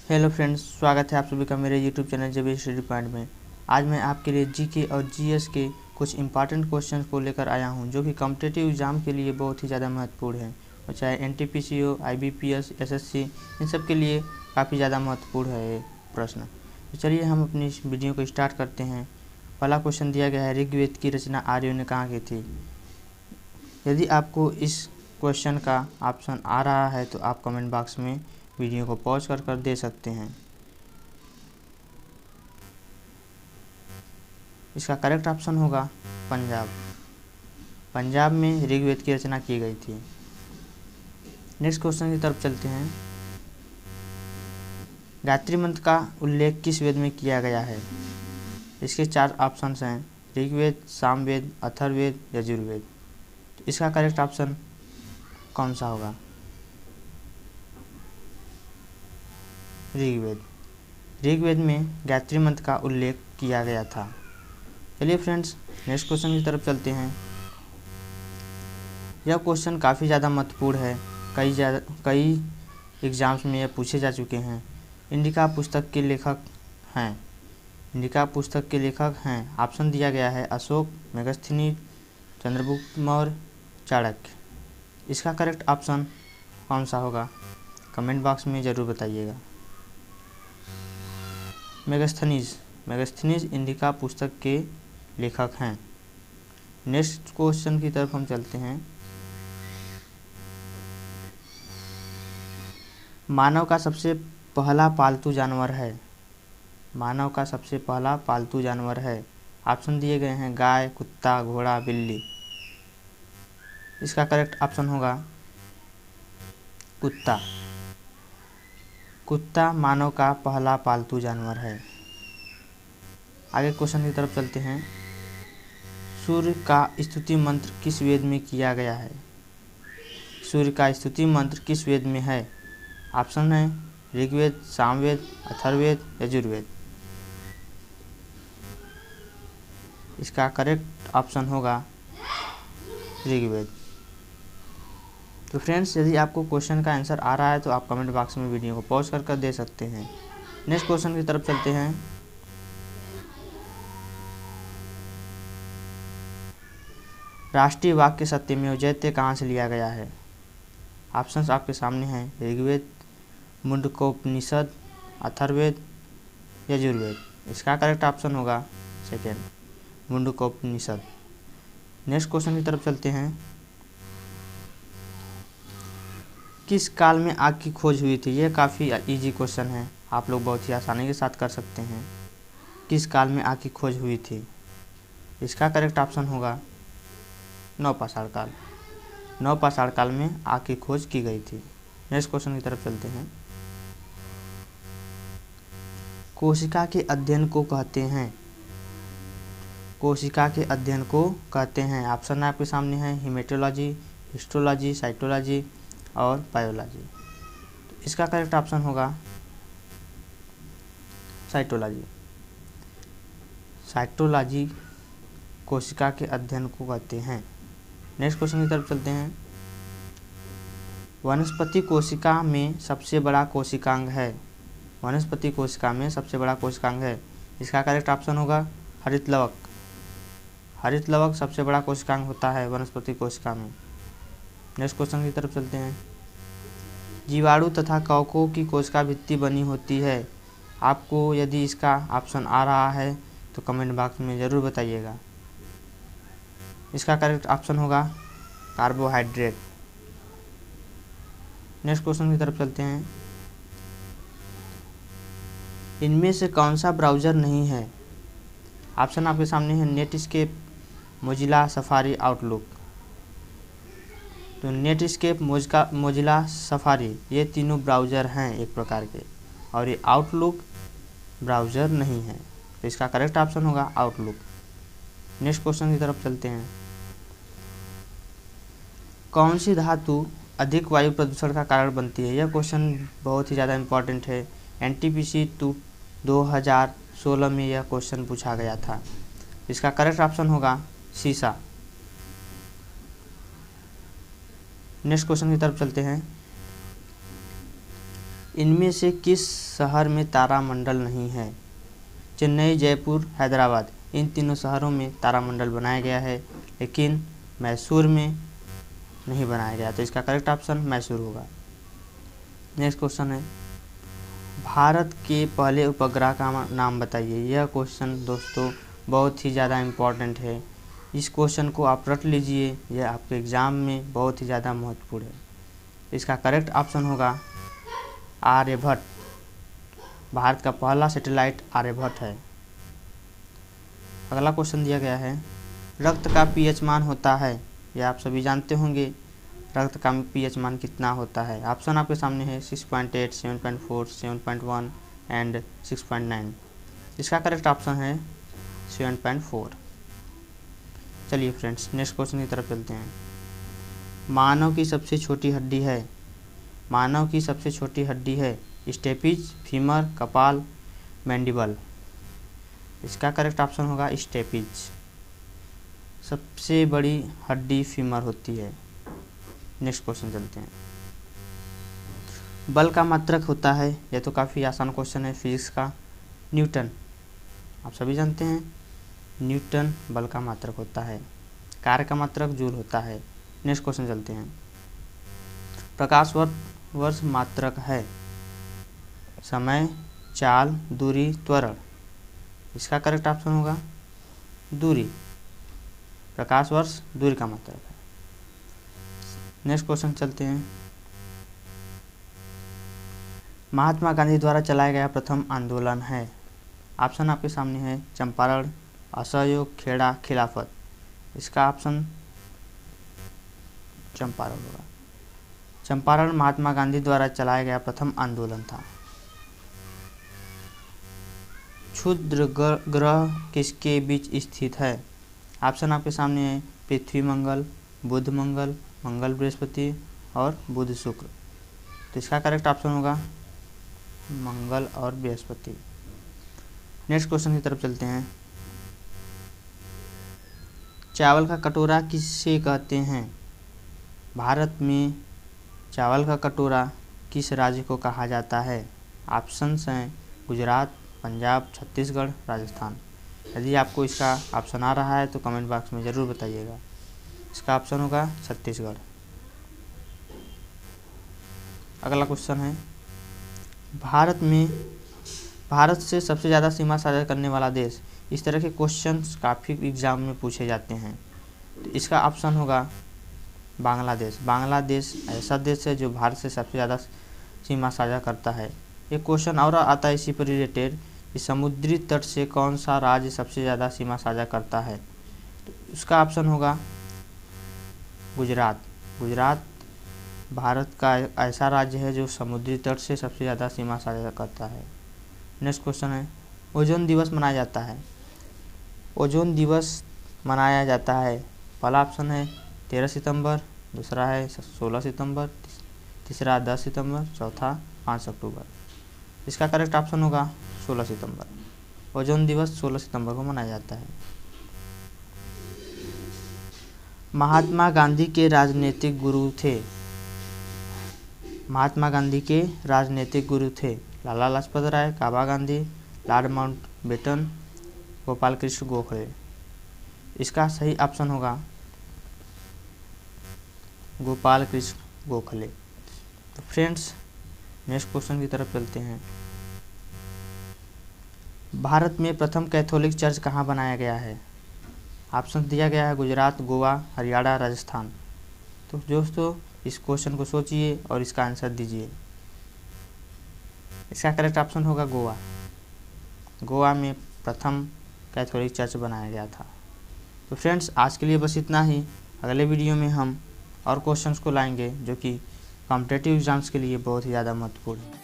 Hello friends, स्वागत है आप सभी का मेरे यूट्यूब चैनल जेबी स्टडी पॉइंट में। आज मैं आपके लिए जीके और जीएस के कुछ इंपॉर्टेंट क्वेश्चन को लेकर आया हूं, जो कि कॉम्पिटिटिव एग्जाम के लिए बहुत ही ज़्यादा महत्वपूर्ण है। और चाहे एनटीपीसी हो, आईबीपीएस, एसएससी, इन सब के लिए काफ़ी ज़्यादा महत्वपूर्ण है ये प्रश्न। तो चलिए हम अपनी इस वीडियो को स्टार्ट करते हैं। पहला क्वेश्चन दिया गया है, ऋग्वेद की रचना आर्यों ने कहाँ की थी। यदि आपको इस क्वेश्चन का ऑप्शन आ रहा है तो आप कमेंट बॉक्स में वीडियो को पॉज कर दे सकते हैं। इसका करेक्ट ऑप्शन होगा पंजाब। पंजाब में ऋग्वेद की रचना की गई थी। नेक्स्ट क्वेश्चन की तरफ चलते हैं। गायत्री मंत्र का उल्लेख किस वेद में किया गया है। इसके 4 ऑप्शंस हैं, ऋग्वेद, सामवेद, अथर्ववेद, यजुर्वेद। तो इसका करेक्ट ऑप्शन कौन सा होगा। ऋग्वेद। ऋग्वेद में गायत्री मंत्र का उल्लेख किया गया था। चलिए फ्रेंड्स, नेक्स्ट क्वेश्चन की तरफ चलते हैं। यह क्वेश्चन काफ़ी ज़्यादा महत्वपूर्ण है। कई एग्जाम्स में यह पूछे जा चुके हैं। इंडिका पुस्तक के लेखक हैं। ऑप्शन दिया गया है अशोक, मेगस्थनीज, चंद्रगुप्त मौर्य, चाणक्य। इसका करेक्ट ऑप्शन कौन सा होगा, कमेंट बॉक्स में ज़रूर बताइएगा। मेगस्थनीज इंडिका पुस्तक के लेखक हैं। नेक्स्ट क्वेश्चन की तरफ हम चलते हैं। मानव का सबसे पहला पालतू जानवर है। ऑप्शन दिए गए हैं गाय, कुत्ता, घोड़ा, बिल्ली। इसका करेक्ट ऑप्शन होगा कुत्ता। कुत्ता मानव का पहला पालतू जानवर है। आगे क्वेश्चन की तरफ चलते हैं। सूर्य का स्तुति मंत्र किस वेद में किया गया है। सूर्य का स्तुति मंत्र किस वेद में है। ऑप्शन है ऋग्वेद, सामवेद, अथर्ववेद, यजुर्वेद। इसका करेक्ट ऑप्शन होगा ऋग्वेद। तो फ्रेंड्स, यदि आपको क्वेश्चन का आंसर आ रहा है तो आप कमेंट बॉक्स में वीडियो को पॉज कर दे सकते हैं। नेक्स्ट क्वेश्चन की तरफ चलते हैं। राष्ट्रीय वाक्य सत्यमेव जयते कहाँ से लिया गया है। ऑप्शंस आपके सामने हैं, ऋग्वेद, मुंडकोपनिषद, अथर्ववेद, यजुर्वेद। इसका करेक्ट ऑप्शन होगा सेकेंड, मुंडकोपनिषद। नेक्स्ट क्वेश्चन की तरफ चलते हैं। किस काल में आग की खोज हुई थी। यह काफ़ी इजी क्वेश्चन है, आप लोग बहुत ही आसानी के साथ कर सकते हैं। किस काल में आग की खोज हुई थी। इसका करेक्ट ऑप्शन होगा नवपाषाण काल। नवपाषाण काल में आग की खोज की गई थी। नेक्स्ट क्वेश्चन की तरफ चलते हैं। कोशिका के अध्ययन को कहते हैं। कोशिका के अध्ययन को कहते हैं। ऑप्शन आपके सामने है, हेमेटोलॉजी, हिस्टोलॉजी, साइटोलॉजी और बायोलॉजी। तो इसका करेक्ट ऑप्शन होगा साइटोलॉजी। साइटोलॉजी कोशिका के अध्ययन को कहते हैं। नेक्स्ट क्वेश्चन की तरफ चलते हैं। वनस्पति कोशिका में सबसे बड़ा कोशिकांग है। वनस्पति कोशिका में सबसे बड़ा कोशिकांग है। इसका करेक्ट ऑप्शन होगा हरितलवक। हरितलवक सबसे बड़ा कोशिकांग होता है वनस्पति कोशिका में। नेक्स्ट क्वेश्चन की तरफ चलते हैं। जीवाणु तथा कवकों की कोशिका भित्ति बनी होती है। आपको यदि इसका ऑप्शन आ रहा है तो कमेंट बॉक्स में ज़रूर बताइएगा। इसका करेक्ट ऑप्शन होगा कार्बोहाइड्रेट। नेक्स्ट क्वेश्चन की तरफ चलते हैं। इनमें से कौन सा ब्राउज़र नहीं है। ऑप्शन आपके सामने है, नेटस्केप, मोजिला, सफारी, आउटलुक। तो नेटस्केप, मोजिला, सफारी ये तीनों ब्राउज़र हैं एक प्रकार के, और ये आउटलुक ब्राउज़र नहीं है। तो इसका करेक्ट ऑप्शन होगा आउटलुक। नेक्स्ट क्वेश्चन की तरफ चलते हैं। कौन सी धातु अधिक वायु प्रदूषण का कारण बनती है। यह क्वेश्चन बहुत ही ज़्यादा इम्पोर्टेंट है। एनटीपीसी 2016 में यह क्वेश्चन पूछा गया था। इसका करेक्ट ऑप्शन होगा सीसा। नेक्स्ट क्वेश्चन की तरफ चलते हैं। इनमें से किस शहर में तारामंडल नहीं है? चेन्नई, जयपुर, हैदराबाद, इन तीनों शहरों में तारामंडल बनाया गया है, लेकिन मैसूर में नहीं बनाया गया। तो इसका करेक्ट ऑप्शन मैसूर होगा। नेक्स्ट क्वेश्चन है, भारत के पहले उपग्रह का नाम बताइए। यह क्वेश्चन दोस्तों बहुत ही ज़्यादा इम्पोर्टेंट है। इस क्वेश्चन को आप रट लीजिए, यह आपके एग्ज़ाम में बहुत ही ज़्यादा महत्वपूर्ण है। इसका करेक्ट ऑप्शन होगा आर्यभट्ट। भारत का पहला सैटेलाइट आर्यभट्ट है। अगला क्वेश्चन दिया गया है, रक्त का पीएच मान होता है। यह आप सभी जानते होंगे, रक्त का पीएच मान कितना होता है। ऑप्शन आपके सामने है 6.8, 7.4, 7.1 एंड 6.9। इसका करेक्ट ऑप्शन है 7.4। चलिए फ्रेंड्स, नेक्स्ट क्वेश्चन की तरफ चलते हैं। मानव की सबसे छोटी हड्डी है। मानव की सबसे छोटी हड्डी है स्टेपिज, फीमर, कपाल, मैंडिबल। इसका करेक्ट ऑप्शन होगा स्टेपिज। सबसे बड़ी हड्डी फीमर होती है। नेक्स्ट क्वेश्चन चलते हैं। बल का मात्रक होता है, यह तो काफ़ी आसान क्वेश्चन है फिजिक्स का, न्यूटन। आप सभी जानते हैं न्यूटन बल का मात्रक होता है। कार्य का मात्रक जूल होता है। नेक्स्ट क्वेश्चन चलते हैं। प्रकाश वर्ष मात्रक है समय, चाल, दूरी, त्वरण। इसका करेक्ट ऑप्शन होगा दूरी। प्रकाश वर्ष दूरी का मात्रक है। नेक्स्ट क्वेश्चन चलते हैं। महात्मा गांधी द्वारा चलाया गया प्रथम आंदोलन है। ऑप्शन आपके सामने है चंपारण, असहयोग, खेड़ा, खिलाफत। इसका ऑप्शन चंपारण होगा। चंपारण महात्मा गांधी द्वारा चलाया गया प्रथम आंदोलन था। क्षुद्र ग्रह किसके बीच स्थित है? ऑप्शन आपके सामने है पृथ्वी मंगल, बुध मंगल, मंगल बृहस्पति और बुध शुक्र। तो इसका करेक्ट ऑप्शन होगा मंगल और बृहस्पति। नेक्स्ट क्वेश्चन की तरफ चलते हैं। चावल का कटोरा किसे कहते हैं? भारत में चावल का कटोरा किस राज्य को कहा जाता है? ऑप्शंस हैं गुजरात, पंजाब, छत्तीसगढ़, राजस्थान। यदि आपको इसका ऑप्शन आ रहा है तो कमेंट बॉक्स में ज़रूर बताइएगा। इसका ऑप्शन होगा छत्तीसगढ़। अगला क्वेश्चन है, भारत से सबसे ज़्यादा सीमा साझा करने वाला देश। इस तरह के क्वेश्चंस काफ़ी एग्जाम में पूछे जाते हैं। तो इसका ऑप्शन होगा बांग्लादेश। बांग्लादेश ऐसा देश है जो भारत से सबसे ज़्यादा सीमा साझा करता है। एक क्वेश्चन और आता है इसी पर रिलेटेड कि समुद्री तट से कौन सा राज्य सबसे ज़्यादा सीमा साझा करता है? तो उसका ऑप्शन होगा गुजरात। गुजरात भारत का ऐसा राज्य है जो समुद्री तट से सबसे ज़्यादा सीमा साझा करता है। नेक्स्ट क्वेश्चन है, ओजोन दिवस मनाया जाता है। ओजोन दिवस मनाया जाता है, पहला ऑप्शन है 13 सितंबर, दूसरा है 16 सितंबर, तीसरा 10 सितंबर, चौथा 5 अक्टूबर। इसका करेक्ट ऑप्शन होगा 16 सितंबर। ओजोन दिवस 16 सितंबर को मनाया जाता है। महात्मा गांधी के राजनीतिक गुरु थे। महात्मा गांधी के राजनीतिक गुरु थे लाला लाजपत राय, काबा गांधी, लॉर्ड माउंटबेटन, गोपाल कृष्ण गोखले। इसका सही ऑप्शन होगा गोपाल कृष्ण गोखले। तो फ्रेंड्स, नेक्स्ट क्वेश्चन की तरफ चलते हैं। भारत में प्रथम कैथोलिक चर्च कहाँ बनाया गया है? ऑप्शन दिया गया है गुजरात, गोवा, हरियाणा, राजस्थान। तो दोस्तों, इस क्वेश्चन को सोचिए और इसका आंसर दीजिए। इसका करेक्ट ऑप्शन होगा गोवा। गोवा में प्रथम कैथोलिक चर्च बनाया गया था। तो फ्रेंड्स, आज के लिए बस इतना ही। अगले वीडियो में हम और क्वेश्चंस को लाएंगे जो कि कॉम्पिटिटिव एग्जाम्स के लिए बहुत ही ज़्यादा महत्वपूर्ण है।